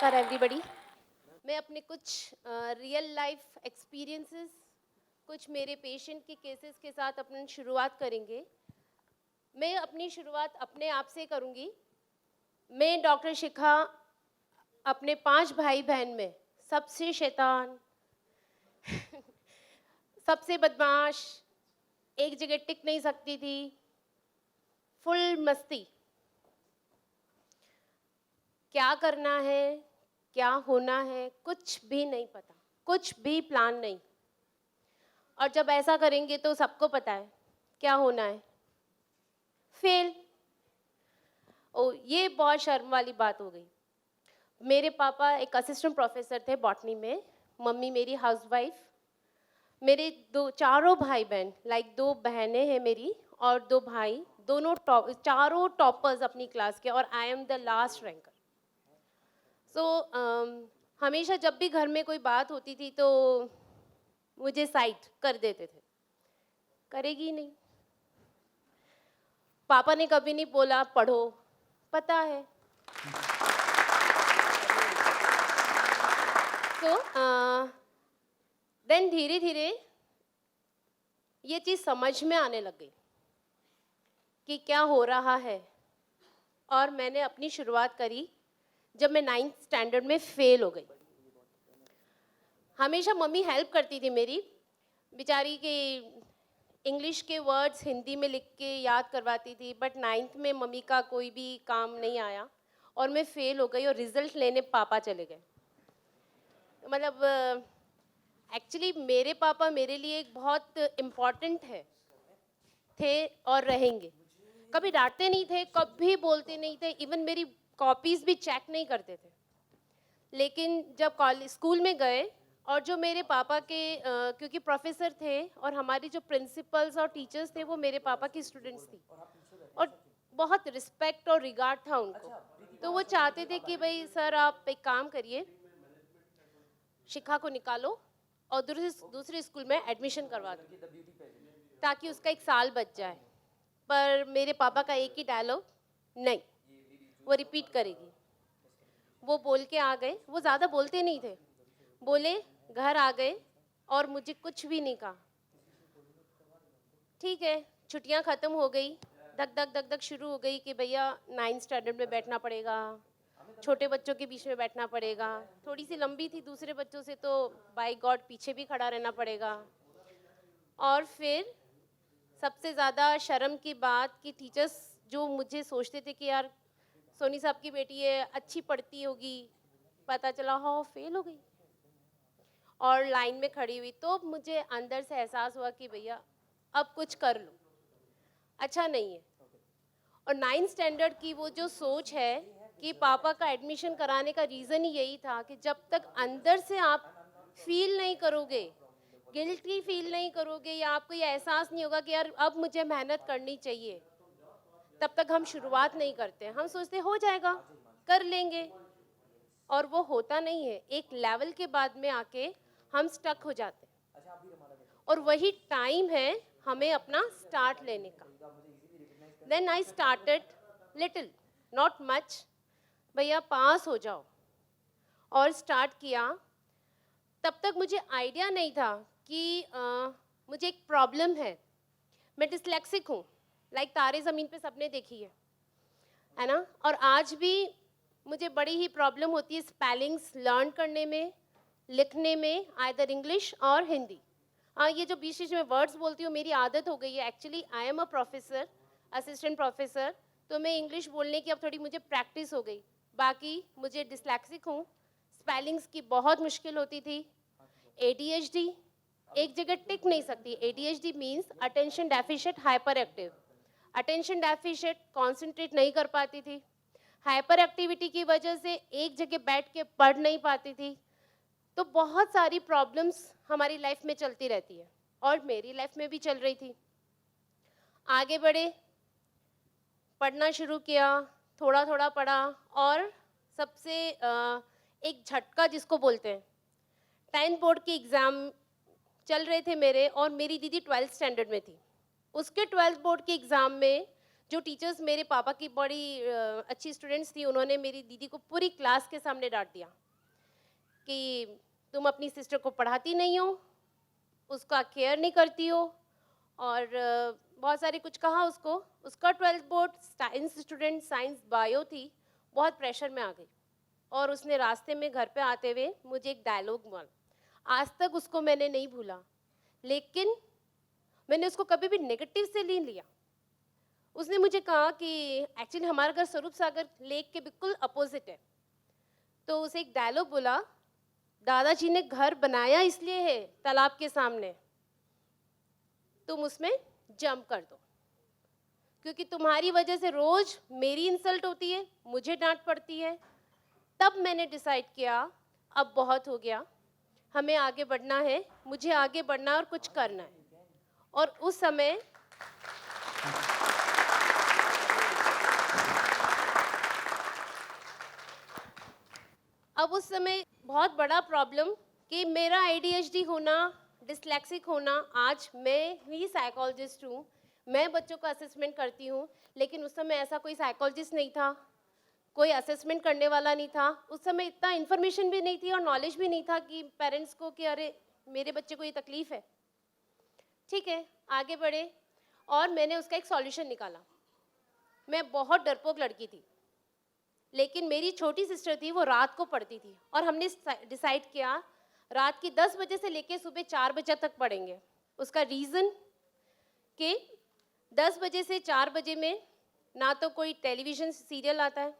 नमस्कार एवरीबॉडी। मैं अपने कुछ रियल लाइफ एक्सपीरियंसेस, कुछ मेरे पेशेंट के केसेस के साथ अपनी शुरुआत करेंगे। मैं अपनी शुरुआत अपने आप से करूंगी। मैं डॉक्टर शिखा अपने 5 भाई बहन में सबसे शैतान, सबसे बदमाश, एक जगह टिक नहीं सकती थी, फुल मस्ती। क्या करना है, क्या होना है, कुछ भी नहीं पता, कुछ भी प्लान नहीं। और जब ऐसा करेंगे तो सबको पता है क्या होना है, फेल। ओ, ये बहुत शर्म वाली बात हो गई। मेरे पापा एक असिस्टेंट प्रोफेसर थे बॉटनी में, मम्मी मेरी हाउसवाइफ। मेरे चारों भाई बहन, लाइक 2 बहनें हैं मेरी और 2 भाई, दोनों चारों टॉपर्स अपनी क्लास के, और I am the last ranker. So हमेशा जब भी घर में कोई बात होती थी तो मुझे साइड कर देते थे, करेगी नहीं। पापा ने कभी नहीं बोला पढ़ो, पता है। तो देन धीरे धीरे ये चीज़ समझ में आने लग गई कि क्या हो रहा है। और मैंने अपनी शुरुआत करी जब मैं 9th स्टैंडर्ड में फेल हो गई। हमेशा मम्मी हेल्प करती थी मेरी, बेचारी के इंग्लिश के वर्ड्स हिंदी में लिख के याद करवाती थी, बट 9th में मम्मी का कोई भी काम नहीं आया और मैं फेल हो गई और रिजल्ट लेने पापा चले गए। मतलब एक्चुअली मेरे पापा मेरे लिए एक बहुत इम्पॉर्टेंट थे और रहेंगे। कभी डांटते नहीं थे, कभी बोलते नहीं थे, इवन मेरी कॉपीज़ भी चेक नहीं करते थे। लेकिन जब कॉलेज स्कूल में गए और जो मेरे पापा के क्योंकि प्रोफेसर थे और हमारी जो प्रिंसिपल्स और टीचर्स थे वो मेरे पापा की स्टूडेंट्स थी और बहुत रिस्पेक्ट और रिगार्ड था उनको। तो वो चाहते थे कि भाई सर आप एक काम करिए, शिखा को निकालो और दूसरे स्कूल में एडमिशन करवा दो ताकि उसका 1 साल बच जाए। पर मेरे पापा का एक ही डायलॉग, नहीं, वो रिपीट करेगी। वो बोल के आ गए, वो ज़्यादा बोलते नहीं थे, बोले, घर आ गए और मुझे कुछ भी नहीं कहा। ठीक है, छुट्टियां ख़त्म हो गई, धक धक धक धक शुरू हो गई कि भैया 9th स्टैंडर्ड में बैठना पड़ेगा, छोटे बच्चों के बीच में बैठना पड़ेगा। थोड़ी सी लंबी थी दूसरे बच्चों से तो बाय गॉड पीछे भी खड़ा रहना पड़ेगा। और फिर सबसे ज़्यादा शर्म की बात कि टीचर्स जो मुझे सोचते थे कि यार सोनी साहब की बेटी है, अच्छी पढ़ती होगी, पता चला हाँ फेल हो गई और लाइन में खड़ी हुई। तो मुझे अंदर से एहसास हुआ कि भैया अब कुछ कर लो, अच्छा नहीं है। और 9th स्टैंडर्ड की वो जो सोच है कि पापा का एडमिशन कराने का रीज़न ही यही था कि जब तक अंदर से आप फील नहीं करोगे, गिल्टी फील नहीं करोगे, या आपको ये एहसास नहीं होगा कि यार अब मुझे मेहनत करनी चाहिए, तब तक हम शुरुआत नहीं करते। हम सोचते हो जाएगा, कर लेंगे, और वो होता नहीं है। एक लेवल के बाद में आके हम स्टक हो जाते हैं और वही टाइम है हमें अपना स्टार्ट लेने का। Then I started little, not much, भैया पास हो जाओ, और स्टार्ट किया। तब तक मुझे आइडिया नहीं था कि मुझे एक प्रॉब्लम है, मैं डिस्लेक्सिक हूँ, लाइक तारे ज़मीन पे सबने देखी है ना। और आज भी मुझे बड़ी ही प्रॉब्लम होती है स्पेलिंग्स लर्न करने में, लिखने में, आइदर इंग्लिश और हिंदी। ये जो बीच बीच में वर्ड्स बोलती हूँ मेरी आदत हो गई है। Actually I am a professor, assistant professor, तो मैं इंग्लिश बोलने की अब थोड़ी मुझे प्रैक्टिस हो गई। बाकी मुझे डिस्लेक्सिक हूँ, स्पेलिंग्स की बहुत मुश्किल होती थी। ADHD, एक जगह टिक नहीं सकती। ADHD means attention deficient hyper active. Attention deficient, concentrate नहीं कर पाती थी। हाइपर एक्टिविटी की वजह से एक जगह बैठ के पढ़ नहीं पाती थी। तो बहुत सारी प्रॉब्लम्स हमारी लाइफ में चलती रहती है और मेरी लाइफ में भी चल रही थी। आगे बढ़े, पढ़ना शुरू किया, थोड़ा थोड़ा पढ़ा, और सबसे एक झटका जिसको बोलते हैं, 10th बोर्ड के एग्ज़ाम चल रहे थे मेरे, और मेरी दीदी 12th स्टैंडर्ड में थी। उसके 12th बोर्ड के एग्ज़ाम में जो टीचर्स मेरे पापा की बड़ी अच्छी स्टूडेंट्स थी, उन्होंने मेरी दीदी को पूरी क्लास के सामने डांट दिया कि तुम अपनी सिस्टर को पढ़ाती नहीं हो, उसका केयर नहीं करती हो, और बहुत सारी कुछ कहा उसको। उसका 12th board science student, science bio थी, बहुत प्रेशर में आ गई। और उसने रास्ते में घर पे आते हुए मुझे एक डायलॉग बोला, आज तक उसको मैंने नहीं भूला, लेकिन मैंने उसको कभी भी नेगेटिव से नहीं लिया। उसने मुझे कहा कि एक्चुअली हमारा घर स्वरूप सागर लेक के बिल्कुल अपोजिट है। तो उसे एक डायलॉग बोला, दादाजी ने घर बनाया इसलिए है तालाब के सामने, तुम उसमें जंप कर दो, क्योंकि तुम्हारी वजह से रोज मेरी इंसल्ट होती है, मुझे डांट पड़ती है। तब मैंने डिसाइड किया अब बहुत हो गया, हमें आगे बढ़ना है, मुझे आगे बढ़ना और कुछ करना है। और उस समय बहुत बड़ा प्रॉब्लम कि मेरा ADHD होना, डिस्लेक्सिक होना, आज मैं ही साइकोलॉजिस्ट हूँ, मैं बच्चों का असेसमेंट करती हूँ, लेकिन उस समय ऐसा कोई साइकोलॉजिस्ट नहीं था, कोई असेसमेंट करने वाला नहीं था। उस समय इतना इन्फॉर्मेशन भी नहीं थी और नॉलेज भी नहीं था कि पेरेंट्स को कि अरे मेरे बच्चे को ये तकलीफ है। ठीक है, आगे बढ़े और मैंने उसका एक सॉल्यूशन निकाला। मैं बहुत डरपोक लड़की थी, लेकिन मेरी छोटी सिस्टर थी, वो रात को पढ़ती थी और हमने डिसाइड किया रात की 10 बजे से लेके सुबह 4 बजे तक पढ़ेंगे। उसका रीज़न कि 10 बजे से 4 बजे में ना तो कोई टेलीविज़न सीरियल आता है,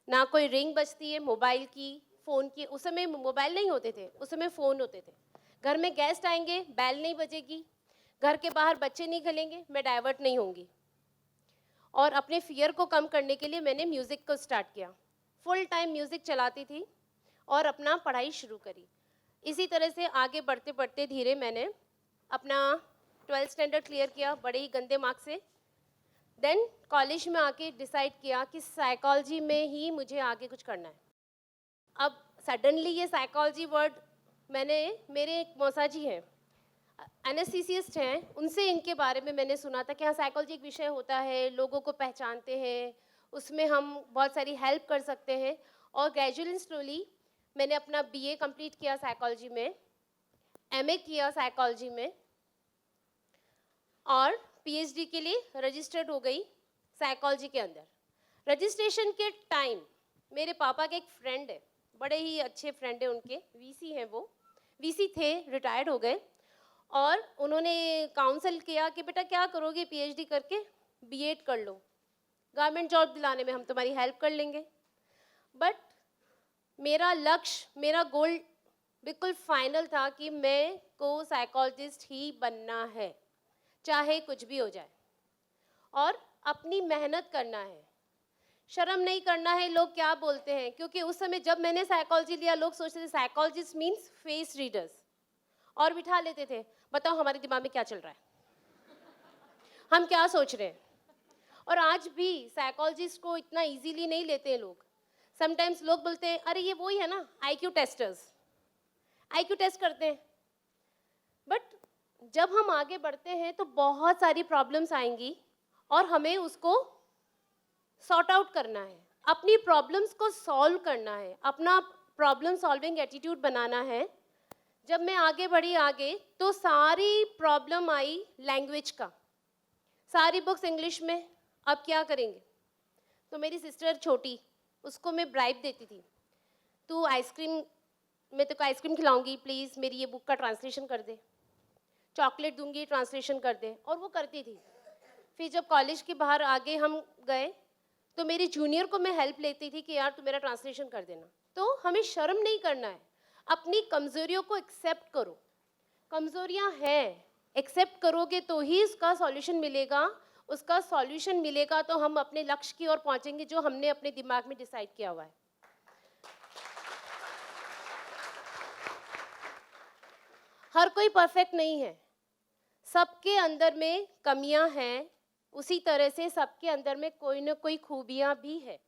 ना कोई रिंग बजती है मोबाइल की, फ़ोन की। उस समय मोबाइल नहीं होते थे, उस समय फ़ोन होते थे। घर में गेस्ट आएंगे, बेल नहीं बजेगी, घर के बाहर बच्चे नहीं खेलेंगे, मैं डाइवर्ट नहीं होंगी। और अपने फियर को कम करने के लिए मैंने म्यूज़िक को स्टार्ट किया, फुल टाइम म्यूज़िक चलाती थी और अपना पढ़ाई शुरू करी। इसी तरह से आगे बढ़ते बढ़ते धीरे मैंने अपना 12th स्टैंडर्ड क्लियर किया बड़े ही गंदे मार्क्स से। देन कॉलेज में आके डिसाइड किया कि साइकोलॉजी में ही मुझे आगे कुछ करना है। अब सडनली ये साइकोलॉजी वर्ड मैंने, मेरे एक मौसा जी हैं, एनेस्थीसिस्ट हैं, उनसे इनके बारे में मैंने सुना था कि हाँ साइकोलॉजी एक विषय होता है, लोगों को पहचानते हैं, उसमें हम बहुत सारी हेल्प कर सकते हैं। और ग्रेजुअली स्लोली मैंने अपना BA कंप्लीट किया साइकोलॉजी में, MA किया साइकोलॉजी में और PhD के लिए रजिस्टर्ड हो गई साइकोलॉजी के अंदर। रजिस्ट्रेशन के टाइम मेरे पापा के एक फ्रेंड है, बड़े ही अच्छे फ्रेंड है उनके, VC हैं, वो VC थे, रिटायर्ड हो गए, और उन्होंने काउंसल किया कि बेटा क्या करोगे PhD करके, B.Ed कर लो, गवर्नमेंट जॉब दिलाने में हम तुम्हारी हेल्प कर लेंगे। बट मेरा लक्ष्य, मेरा गोल बिल्कुल फाइनल था कि मैं को साइकोलॉजिस्ट ही बनना है, चाहे कुछ भी हो जाए, और अपनी मेहनत करना है, शर्म नहीं करना है लोग क्या बोलते हैं। क्योंकि उस समय जब मैंने साइकोलॉजी लिया, लोग सोचते थे साइकोलॉजिस्ट मीन्स फेस रीडर्स, और बिठा लेते थे, बताओ हमारे दिमाग में क्या चल रहा है, हम क्या सोच रहे हैं। और आज भी साइकोलॉजिस्ट को इतना इजीली नहीं लेते हैं लोग। समटाइम्स लोग बोलते हैं अरे ये वही है ना IQ टेस्टर्स, IQ टेस्ट करते हैं। बट जब हम आगे बढ़ते हैं तो बहुत सारी प्रॉब्लम्स आएंगी और हमें उसको सॉर्ट आउट करना है, अपनी प्रॉब्लम्स को सॉल्व करना है, अपना प्रॉब्लम सॉल्विंग एटीट्यूड बनाना है। जब मैं आगे बढ़ी आगे तो सारी प्रॉब्लम आई लैंग्वेज का, सारी बुक्स इंग्लिश में, अब क्या करेंगे। तो मेरी सिस्टर छोटी, उसको मैं ब्राइब देती थी, तू आइसक्रीम, मैं तेको आइसक्रीम खिलाऊंगी, प्लीज़ मेरी ये बुक का ट्रांसलेशन कर दे, चॉकलेट दूंगी ट्रांसलेशन कर दे, और वो करती थी। फिर जब कॉलेज के बाहर आगे हम गए तो मेरी जूनियर को मैं हेल्प लेती थी कि यार तू मेरा ट्रांसलेशन कर देना। तो हमें शर्म नहीं करना है, अपनी कमज़ोरियों को एक्सेप्ट करो, कमज़ोरियाँ हैं, एक्सेप्ट करोगे तो ही उसका सॉल्यूशन मिलेगा, उसका सॉल्यूशन मिलेगा तो हम अपने लक्ष्य की ओर पहुंचेंगे जो हमने अपने दिमाग में डिसाइड किया हुआ है। हर कोई परफेक्ट नहीं है, सबके अंदर में कमियां हैं, उसी तरह से सबके अंदर में कोई ना कोई खूबियां भी है,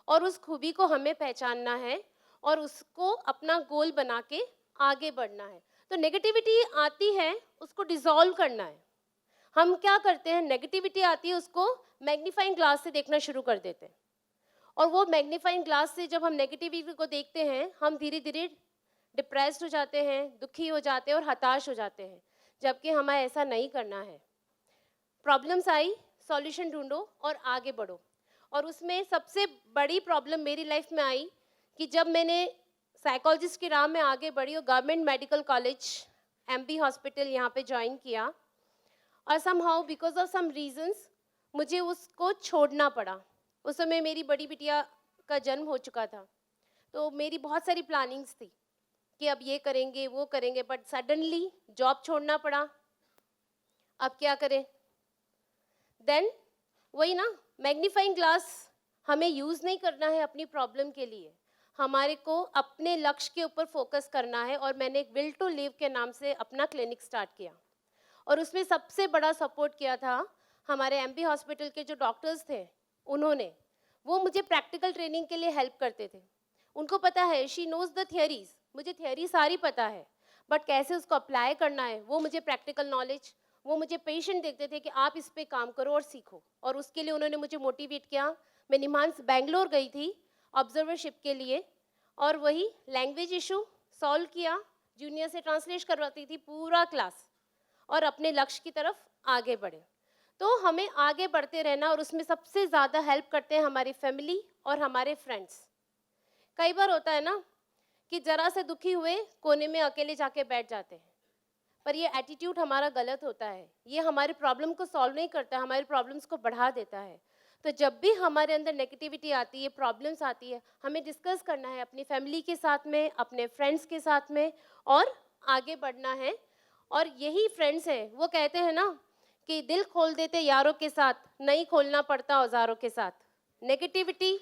और उस खूबी को हमें पहचानना है और उसको अपना गोल बना के आगे बढ़ना है। तो नेगेटिविटी आती है, उसको डिसॉल्व करना है, हम क्या करते हैं, नेगेटिविटी आती है उसको मैग्नीफाइंग ग्लास से देखना शुरू कर देते हैं, और वो मैग्नीफाइंग ग्लास से जब हम नेगेटिविटी को देखते हैं, हम धीरे धीरे डिप्रेस्ड हो जाते हैं, दुखी हो जाते हैं और हताश हो जाते हैं, जबकि हमें ऐसा नहीं करना है। प्रॉब्लम्स आई, सॉल्यूशन ढूंढो और आगे बढ़ो। और उसमें सबसे बड़ी प्रॉब्लम मेरी लाइफ में आई कि जब मैंने साइकोलॉजिस्ट की राह में आगे बढ़ी और government medical college MB hospital यहाँ पे ज्वाइन किया, और somehow because of some reasons मुझे उसको छोड़ना पड़ा। उस समय मेरी बड़ी बिटिया का जन्म हो चुका था, तो मेरी बहुत सारी प्लानिंग्स थी कि अब ये करेंगे वो करेंगे, बट सडनली जॉब छोड़ना पड़ा। अब क्या करें? देन वही ना, मैग्नीफाइंग ग्लास हमें यूज़ नहीं करना है अपनी प्रॉब्लम के लिए, हमारे को अपने लक्ष्य के ऊपर फोकस करना है। और मैंने एक विल टू लिव के नाम से अपना क्लिनिक स्टार्ट किया, और उसमें सबसे बड़ा सपोर्ट किया था हमारे एमबी हॉस्पिटल के जो डॉक्टर्स थे, उन्होंने। वो मुझे प्रैक्टिकल ट्रेनिंग के लिए हेल्प करते थे। उनको पता है, शी नोज़ द थियरीज, मुझे थियरी सारी पता है, बट कैसे उसको अप्लाई करना है वो मुझे प्रैक्टिकल नॉलेज। वो मुझे पेशेंट देखते थे कि आप इस पे काम करो और सीखो, और उसके लिए उन्होंने मुझे मोटिवेट किया। मैं निमांस बेंगलोर गई थी ऑब्जर्वरशिप के लिए, और वही लैंग्वेज इशू सॉल्व किया, जूनियर से ट्रांसलेट करवाती थी पूरा क्लास, और अपने लक्ष्य की तरफ आगे बढ़े। तो हमें आगे बढ़ते रहना, और उसमें सबसे ज़्यादा हेल्प करते हैं हमारी फैमिली और हमारे फ्रेंड्स। कई बार होता है ना कि ज़रा से दुखी हुए कोने में अकेले जाके बैठ जाते हैं, पर ये एटीट्यूड हमारा गलत होता है, ये हमारी प्रॉब्लम को सॉल्व नहीं करता, हमारी प्रॉब्लम्स को बढ़ा देता है। तो जब भी हमारे अंदर नेगेटिविटी आती है, प्रॉब्लम्स आती है, हमें डिस्कस करना है अपनी फैमिली के साथ में, अपने फ्रेंड्स के साथ में, और आगे बढ़ना है। और यही फ्रेंड्स हैं, वो कहते हैं ना कि दिल खोल देते यारों के साथ, नहीं खोलना पड़ता औजारों के साथ। नेगेटिविटी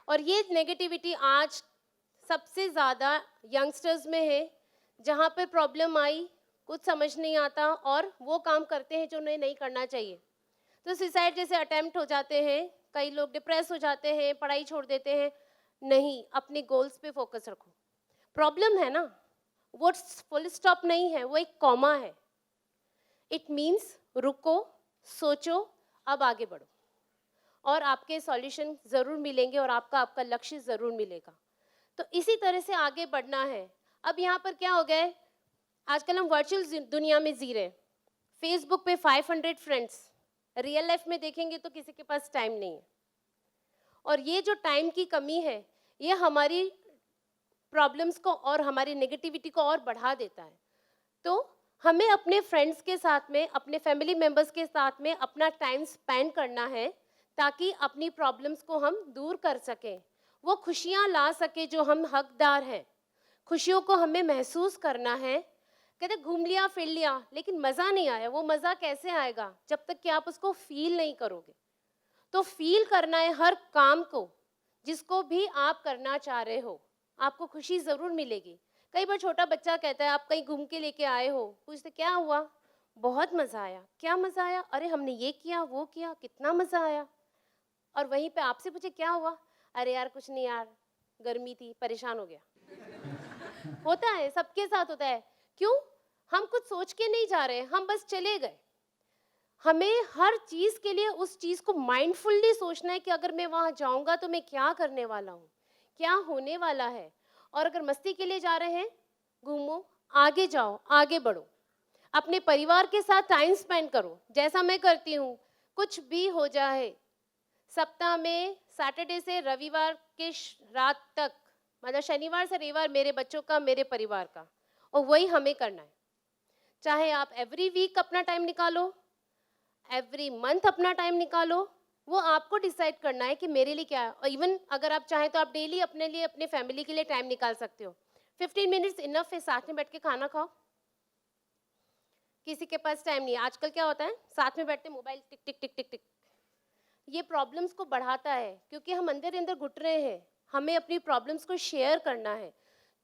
और ये नेगेटिविटी आज सबसे ज़्यादा यंगस्टर्स में है, जहाँ पर प्रॉब्लम आई कुछ समझ नहीं आता और वो काम करते हैं जो उन्हें नहीं करना चाहिए। तो सुसाइड जैसे अटेम्प्ट हो जाते हैं, कई लोग डिप्रेस हो जाते हैं, पढ़ाई छोड़ देते हैं। नहीं, अपने गोल्स पे फोकस रखो। प्रॉब्लम है ना, वो फुल स्टॉप नहीं है, वो एक कॉमा है। इट मीन्स रुको, सोचो, अब आगे बढ़ो, और आपके सॉल्यूशन ज़रूर मिलेंगे और आपका लक्ष्य ज़रूर मिलेगा। तो इसी तरह से आगे बढ़ना है। अब यहाँ पर क्या हो गया है, आजकल हम वर्चुअल दुनिया में जी रहे हैं। फेसबुक पे 500 फ्रेंड्स, रियल लाइफ में देखेंगे तो किसी के पास टाइम नहीं है। और ये जो टाइम की कमी है, ये हमारी प्रॉब्लम्स को और हमारी नेगेटिविटी को और बढ़ा देता है। तो हमें अपने फ्रेंड्स के साथ में, अपने फैमिली मेम्बर्स के साथ में अपना टाइम स्पेंड करना है, ताकि अपनी प्रॉब्लम्स को हम दूर कर सकें, वो खुशियाँ ला सके जो हम हकदार हैं। खुशियों को हमें महसूस करना है। कहते घूम लिया फिर लिया, लेकिन मज़ा नहीं आया। वो मज़ा कैसे आएगा जब तक कि आप उसको फील नहीं करोगे। तो फील करना है हर काम को, जिसको भी आप करना चाह रहे हो, आपको खुशी ज़रूर मिलेगी। कई बार छोटा बच्चा कहता है, आप कहीं घूम के लेके आए हो, पूछते क्या हुआ, बहुत मज़ा आया। क्या मज़ा आया? अरे हमने ये किया वो किया, कितना मज़ा आया। और वहीं पे आपसे पूछे क्या हुआ, अरे यार कुछ नहीं यार, गर्मी थी, परेशान हो गया। होता है, सबके साथ होता है। क्यों? हम कुछ सोच के नहीं जा रहे, हम बस चले गए। हमें हर चीज़ के लिए उस चीज़ को माइंडफुली सोचना है कि अगर मैं वहाँ जाऊँगा तो मैं क्या करने वाला हूँ, क्या होने वाला है। और अगर मस्ती के लिए जा रहे हैं, घूमो, आगे जाओ, आगे बढ़ो, अपने परिवार के साथ टाइम स्पेंड करो, जैसा मैं करती हूँ। कुछ भी हो जाए, सप्ताह में सैटरडे से रविवार के रात तक, मतलब शनिवार से रविवार, मेरे बच्चों का, मेरे परिवार का, और वही हमें करना है। चाहे आप एवरी वीक अपना टाइम निकालो, एवरी मंथ अपना टाइम निकालो, वो आपको डिसाइड करना है कि मेरे लिए क्या है। और इवन अगर आप चाहें तो आप डेली अपने लिए, अपने फैमिली के लिए टाइम निकाल सकते हो। 15 मिनट्स इनफ है, साथ में बैठ के खाना खाओ। किसी के पास टाइम नहीं है, आजकल क्या होता है, साथ में बैठते मोबाइल टिक टिक टिक टिक टिक। ये प्रॉब्लम्स को बढ़ाता है, क्योंकि हम अंदर अंदर घुट रहे हैं। हमें अपनी प्रॉब्लम्स को शेयर करना है।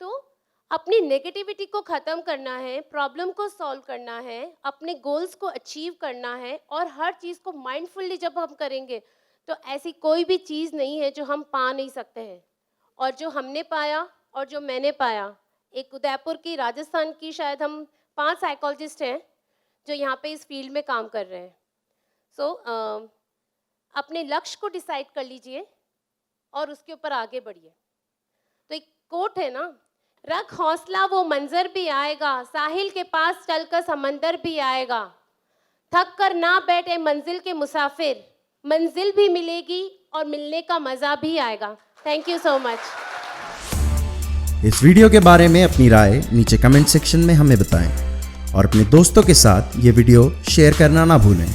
तो अपनी नेगेटिविटी को ख़त्म करना है, प्रॉब्लम को सॉल्व करना है, अपने गोल्स को अचीव करना है, और हर चीज़ को माइंडफुली जब हम करेंगे तो ऐसी कोई भी चीज़ नहीं है जो हम पा नहीं सकते हैं। और जो हमने पाया और जो मैंने पाया, एक उदयपुर की, राजस्थान की, शायद हम 5 साइकोलॉजिस्ट हैं जो यहाँ पे इस फील्ड में काम कर रहे हैं। सो अपने लक्ष्य को डिसाइड कर लीजिए और उसके ऊपर आगे बढ़िए। तो एक कोट है ना, रख हौसला वो मंजर भी आएगा, साहिल के पास चलकर समंदर भी आएगा, थक कर ना बैठे मंजिल के मुसाफिर, मंजिल भी मिलेगी और मिलने का मज़ा भी आएगा। Thank you so much. इस वीडियो के बारे में अपनी राय नीचे कमेंट सेक्शन में हमें बताएं और अपने दोस्तों के साथ ये वीडियो शेयर करना ना भूलें।